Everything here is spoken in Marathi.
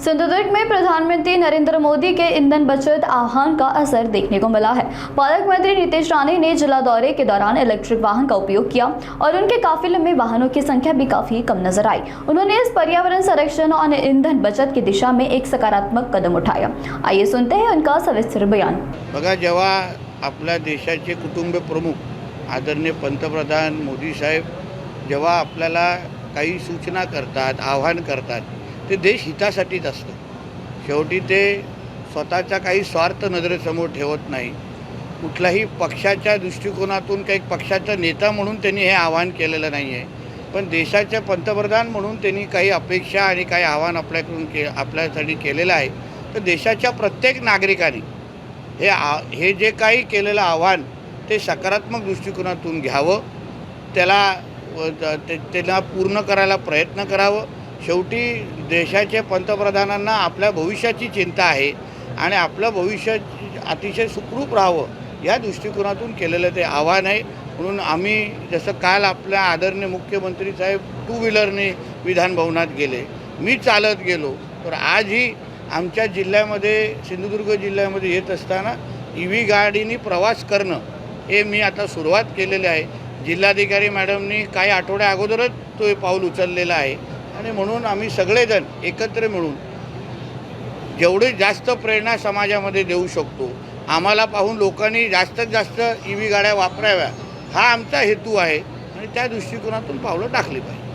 सिंधुदुर्ग में प्रधानमंत्री नरेंद्र मोदी के ईंधन बचत आह्वान का असर देखने को मिला है। पालक मंत्री नीतीश राणे ने जिला दौरे के दौरान इलेक्ट्रिक वाहन का उपयोग किया और उनके काफिले में वाहनों की संख्या भी काफी कम नजर आई। उन्होंने इस पर्यावरण संरक्षण और ईंधन बचत की दिशा में एक सकारात्मक कदम उठाया। आइए सुनते हैं उनका सविस्तर बयान। बघा, जेव्हा आपल्या देशाचे कुटुंब प्रमुख आदरणीय पंतप्रधान मोदी साहेब जेव्हा आपल्याला काही सूचना करतात, आवाहन करतात, ते देश हितासाठीच असतं। शेवटी ते स्वतःचा काही स्वार्थ नजरेसमोर ठेवत नाही। कुठल्याही पक्षाच्या दृष्टिकोनातून काही पक्षाचा नेता म्हणून त्यांनी हे आवाहन केलेलं नाही आहे, पण देशाचे पंतप्रधान म्हणून त्यांनी काही अपेक्षा आणि काही आवाहन आपल्यासाठी केलेलं आहे। तर देशाच्या प्रत्येक नागरिकाने हे जे काही केलेलं आवाहन ते सकारात्मक दृष्टिकोनातून घ्यावं, त्याला पूर्ण करायला प्रयत्न करावं। शेवटी देशाचे पंतप्रधानांना आपल्या भविष्याची चिंता आहे आणि आपलं भविष्य अतिशय सुखरूप राहावं या दृष्टिकोनातून केलेलं ते आव्हान आहे। म्हणून आम्ही जसं काल आपल्या आदरणीय मुख्यमंत्री साहेब टू व्हीलरने विधानभवनात गेले, मी चालत गेलो, तर आजही आमच्या जिल्ह्यामध्ये सिंधुदुर्ग जिल्ह्यामध्ये येत असताना EV गाडीने प्रवास करणं हे मी आता सुरुवात केलेली आहे। जिल्हाधिकारी मॅडमनी काही आठवड्या अगोदरच तो पाऊल उचललेला आहे आणि म्हणून आम्ही सगळेजण एकत्र मिळून जेवढे जास्त प्रेरणा समाजामध्ये देऊ शकतो, आम्हाला पाहून लोकांनी जास्तीत जास्त EV गाड्या वापराव्या हा आमचा हेतू आहे आणि त्या दृष्टिकोनातून पावलं टाकली पाहिजे।